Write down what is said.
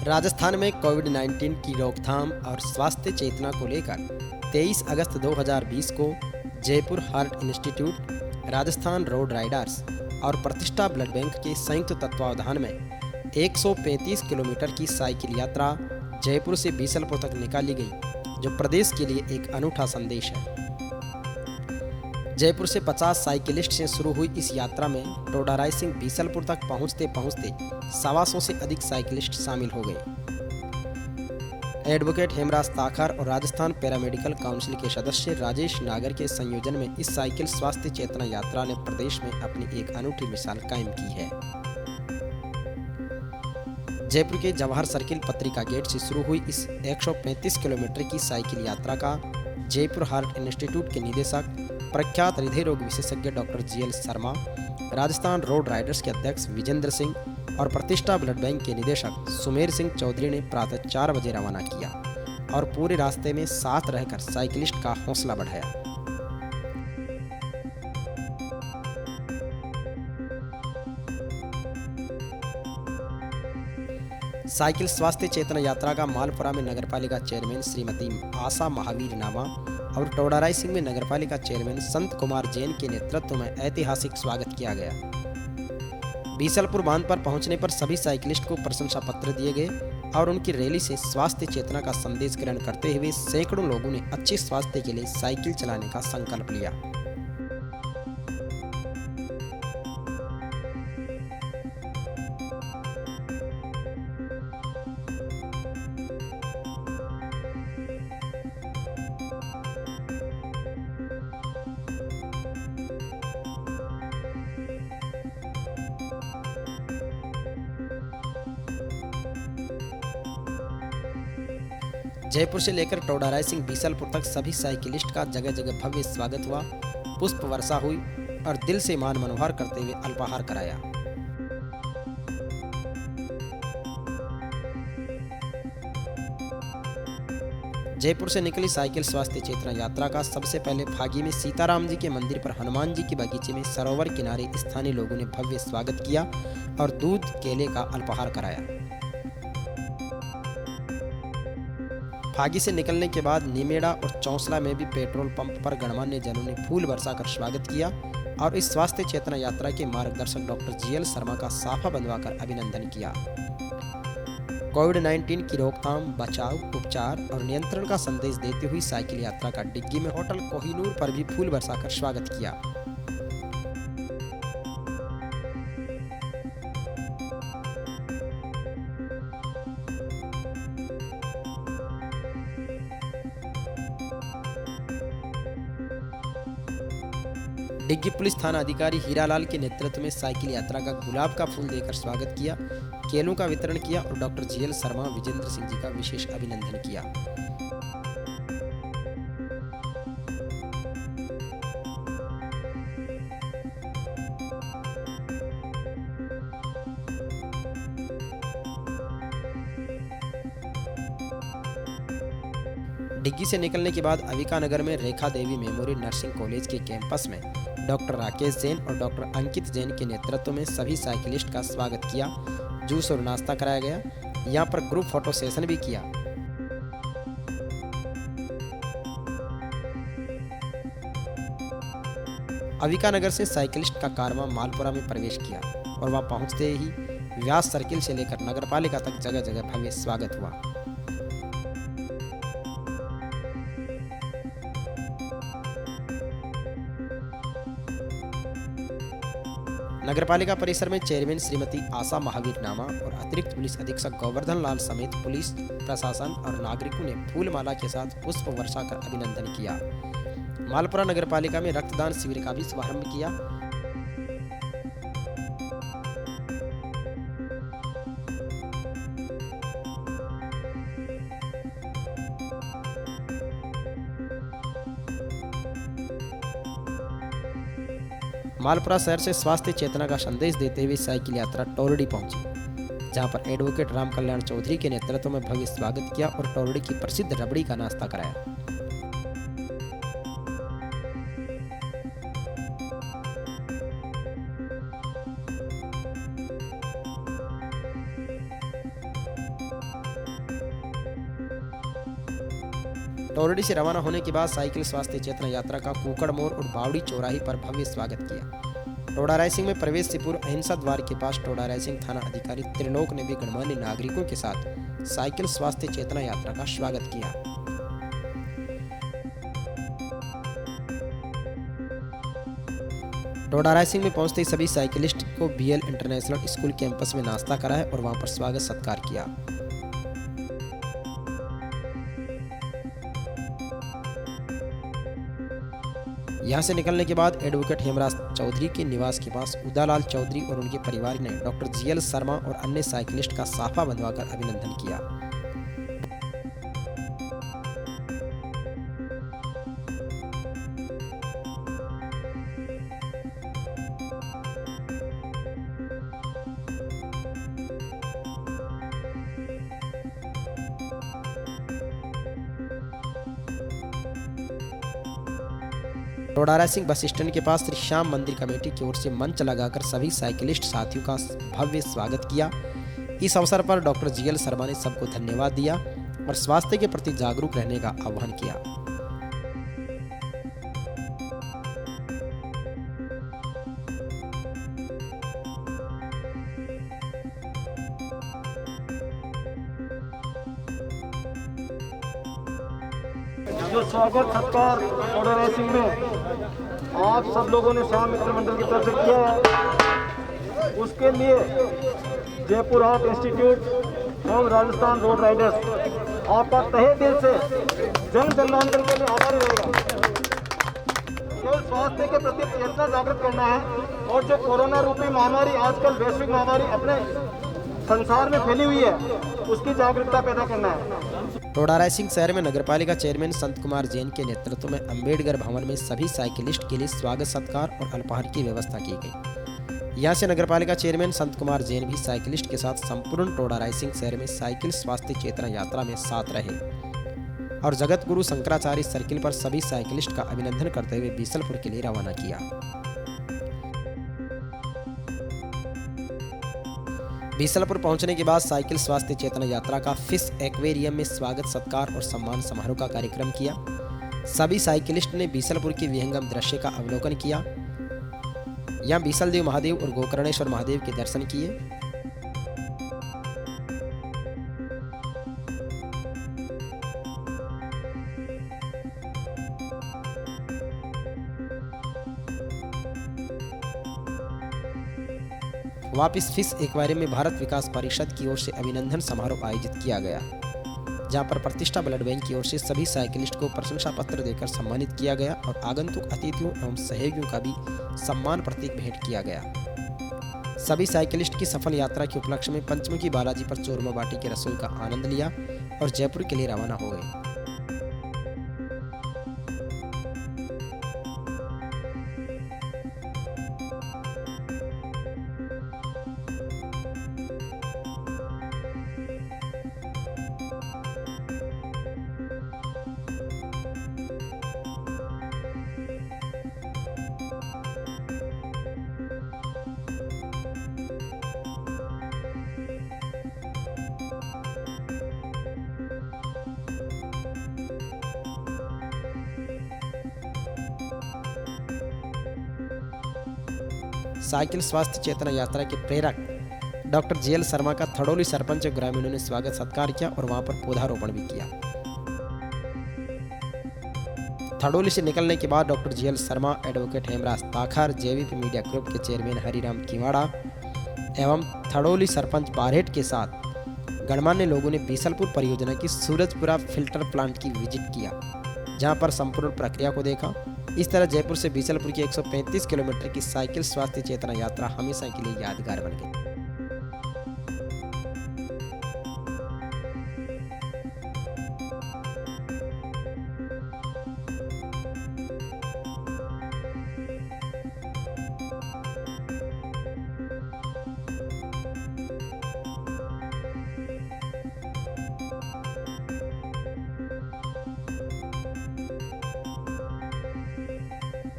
राजस्थान में कोविड-19 की रोकथाम और स्वास्थ्य चेतना को लेकर 23 अगस्त 2020 को Jaipur heart institute, Rajasthan road Riders और प्रतिष्ठा ब्लड बैंक के संयुक्त तत्वावधान में 135 किलोमीटर की साइकिल यात्रा जयपुर से बीसलपुर तक निकाली गई, जो प्रदेश के लिए एक अनूठा संदेश है। जयपुर से 50 साइकिलिस्ट से शुरू हुई इस यात्रा में टोडाराय सिंह बीसलपुर तक पहुंचते पहुंचते 125 से अधिक साइकिलिस्ट शामिल हो गए। एडवोकेट हेमराज ताखर और राजस्थान पैरामेडिकल काउंसिल के सदस्य राजेश नागर के संयोजन में इस साइकिल स्वास्थ्य चेतना यात्रा ने प्रदेश में अपनी एक अनूठी मिसाल कायम की है। जयपुर के जवाहर सर्किल पत्रिका गेट से शुरू हुई इस 135 किलोमीटर की साइकिल यात्रा का जयपुर हार्ट इंस्टीट्यूट के निदेशक, प्रख्यात हृदय रोग विशेषज्ञ doctor GL Sharma, Rajasthan road Riders के अध्यक्ष विजेंद्र सिंह और प्रतिष्ठा ब्लड बैंक के निदेशक सुमेर सिंह चौधरी ने प्रातः 4 बजे रवाना किया और पूरे रास्ते में साथ रहकर साइकिलिस्ट का हौसला बढ़ाया। साइकिल स्वास्थ्य चेतना यात्रा का मालपुरा में नगरपालिका चेयरमैन श्रीमती आशा महावीर नामा और टोडाराय सिंह में नगरपालिका चेयरमैन संत कुमार जैन के नेतृत्व में ऐतिहासिक स्वागत किया गया। बीसलपुर बांध पर पहुंचने पर सभी साइकिलिस्ट को प्रशंसा पत्र दिए गए और उनकी रैली से स्वास्थ्य चेतना का संदेश ग्रहण करते हुए सैकड़ों लोगों ने अच्छे स्वास्थ्य के लिए साइकिल चलाने का संकल्प लिया। जयपुर से लेकर टोडाराय सिंह बीसलपुर तक सभी साइकिलिस्ट का जगह जगह भव्य स्वागत हुआ, पुष्प वर्षा हुई और दिल से मान मनोहर करते हुए अल्पाहार कराया। जयपुर से निकली साइकिल स्वास्थ्य चेतना यात्रा का सबसे पहले फागी में सीताराम जी के मंदिर पर हनुमान जी के बगीचे में सरोवर किनारे स्थानीय लोगों ने भव्य स्वागत किया और दूध केले का अल्पाहार कराया। फागी से निकलने के बाद निमेड़ा और चौंसला में भी पेट्रोल पंप पर गणमान्य जनों ने फूल बरसाकर स्वागत किया और इस स्वास्थ्य चेतना यात्रा के मार्गदर्शक डॉक्टर जीएल शर्मा का साफा बंधवाकर अभिनंदन किया। कोविड-19 की रोकथाम, बचाव, उपचार और नियंत्रण का संदेश देती हुई साइकिल यात्रा का डिग्गी में होटल कोहिनूर पर भी फूल बरसाकर स्वागत किया। डिग्गी पुलिस थाना अधिकारी हीरालाल के नेतृत्व में साइकिल यात्रा का गुलाब का फूल देकर स्वागत किया, केलों का वितरण किया और डॉक्टर जीएल शर्मा, विजेंद्र सिंह जी का विशेष अभिनंदन किया। डिग्गी से निकलने के बाद अविका नगर में Rekha Devi memorial nursing college के कैंपस में डॉक्टर राकेश जैन और डॉक्टर अंकित जैन के नेतृत्व में सभी साइकिलिस्ट का स्वागत किया, जूस और नाश्ता कराया गया। यहाँ पर ग्रुप फोटो सेशन भी किया। अविका नगर से साइकिलिस्ट का कारवां मालपुरा में प्रवेश किया और वहां पहुंचते ही व्यास सर्किल से लेकर नगरपालिका तक जगह जगह भव्य स्वागत हुआ। नगरपालिका परिसर में चेयरमैन श्रीमती आशा महावीर नामा और अतिरिक्त पुलिस अधीक्षक गोवर्धन लाल समेत पुलिस प्रशासन और नागरिकों ने फूल माला के साथ पुष्प वर्षा कर अभिनंदन किया। मालपुरा नगरपालिका में रक्तदान शिविर का भी शुभारंभ किया। मालपुरा शहर से स्वास्थ्य चेतना का संदेश देते हुए साइकिल यात्रा टोरडी पहुंची, जहां पर एडवोकेट राम कल्याण चौधरी के नेतृत्व में भव्य स्वागत किया और टोरडी की प्रसिद्ध रबड़ी का नाश्ता कराया। टोरडी से रवाना होने के बाद साइकिल स्वास्थ्य चेतना यात्रा का कुकड़ मोड़ और बावड़ी चौराहे पर भव्य स्वागत किया। टोडा रायसिंह में प्रवेश से पूर्व अहिंसा द्वार के पास टोडा रायसिंह थाना अधिकारी त्रिलोक ने भी गणमान्य नागरिकों के साथ साइकिल स्वास्थ्य चेतना यात्रा का स्वागत किया। टोडा रायसिंह में पहुंचते ही सभी साइकिलिस्ट को बीएल इंटरनेशनल स्कूल कैंपस में नाश्ता कराया और वहां पर स्वागत सत्कार किया। यहां से निकलने के बाद एडवोकेट हेमराज चौधरी के निवास के पास उदालाल चौधरी और उनके परिवार ने डॉक्टर जीएल शर्मा और अन्य साइकिलिस्ट का साफा बंधवाकर अभिनंदन किया। टोडा रायसिंह बस स्टैंड के पास श्री श्याम मंदिर कमेटी की ओर से मंच लगाकर सभी साइकिलिस्ट साथियों का भव्य स्वागत किया। इस अवसर पर डॉक्टर जीएल शर्मा ने सबको धन्यवाद दिया और स्वास्थ्य के प्रति जागरूक रहने का आह्वान किया। जो स्वागत सत्कार टोडा रायसिंह में आप सब लोगों ने श्याम मित्र मंडल की तरफ से किया है, उसके लिए जयपुर हार्ट इंस्टीट्यूट एवं राजस्थान रोड राइडर्स आपका तहे दिल से जन जन्मांतरण के लिए आभारी रहेगा। केवल स्वास्थ्य के प्रति चेतना जागृत करना है और जो कोरोना रूपी महामारी आजकल वैश्विक महामारी अपने संसार में फैली हुई है उसकी जागरूकता पैदा करना है। टोडा रायसिंह शहर में नगरपालिका चेयरमैन संत कुमार जैन के नेतृत्व में अंबेडकर भवन में सभी साइकिलिस्ट के लिए स्वागत सत्कार और अल्पाहार की व्यवस्था की गई। यहां से नगरपालिका चेयरमैन संत कुमार जैन भी साइकिलिस्ट के साथ संपूर्ण टोडा रायसिंह शहर में साइकिल स्वास्थ्य चेतना यात्रा में साथ रहे और जगत गुरु शंकराचार्य सर्किल पर सभी साइकिलिस्ट का अभिनंदन करते हुए बीसलपुर के लिए रवाना किया। बीसलपुर पहुंचने के बाद साइकिल स्वास्थ्य चेतना यात्रा का फिश एक्वेरियम में स्वागत सत्कार और सम्मान समारोह का कार्यक्रम किया। सभी साइकिलिस्ट ने बीसलपुर के विहंगम दृश्य का अवलोकन किया। यहां बीसलदेव महादेव और गोकर्णेश्वर महादेव के दर्शन किए। वापिस फिश एक्वेरियम में भारत विकास परिषद की ओर से अभिनंदन समारोह आयोजित किया गया, जहां पर प्रतिष्ठा ब्लड बैंक की ओर से सभी साइकिलिस्ट को प्रशंसा पत्र देकर सम्मानित किया गया और आगंतुक अतिथियों एवं सहयोगियों का भी सम्मान प्रतीक भेंट किया गया। सभी साइकिलिस्ट की सफल यात्रा के उपलक्ष्य में पंचमुखी बालाजी पर चूरमा बाटी की रसोई का आनंद लिया और जयपुर के लिए रवाना हो गए। साइकिल स्वास्थ्य चेतना यात्रा के प्रेरक डॉक्टर जीएल शर्मा का थड़ौली सरपंच और ग्रामीणों ने स्वागत सत्कार किया और वहां पर पौधारोपण भी किया। थड़ौली से निकलने के बाद doctor GL Sharma, advocate Hemraj Takhar, JVP media group के चेयरमैन हरिराम किवाड़ा एवं थड़ौली सरपंच बारहेट के साथ गणमान्य लोगों ने बीसलपुर परियोजना की सूरजपुरा फिल्टर प्लांट की विजिट किया, जहां पर संपूर्ण प्रक्रिया को देखा। इस तरह जयपुर से बीसलपुर की 135 किलोमीटर की साइकिल स्वास्थ्य चेतना यात्रा हमेशा के लिए यादगार बन गई।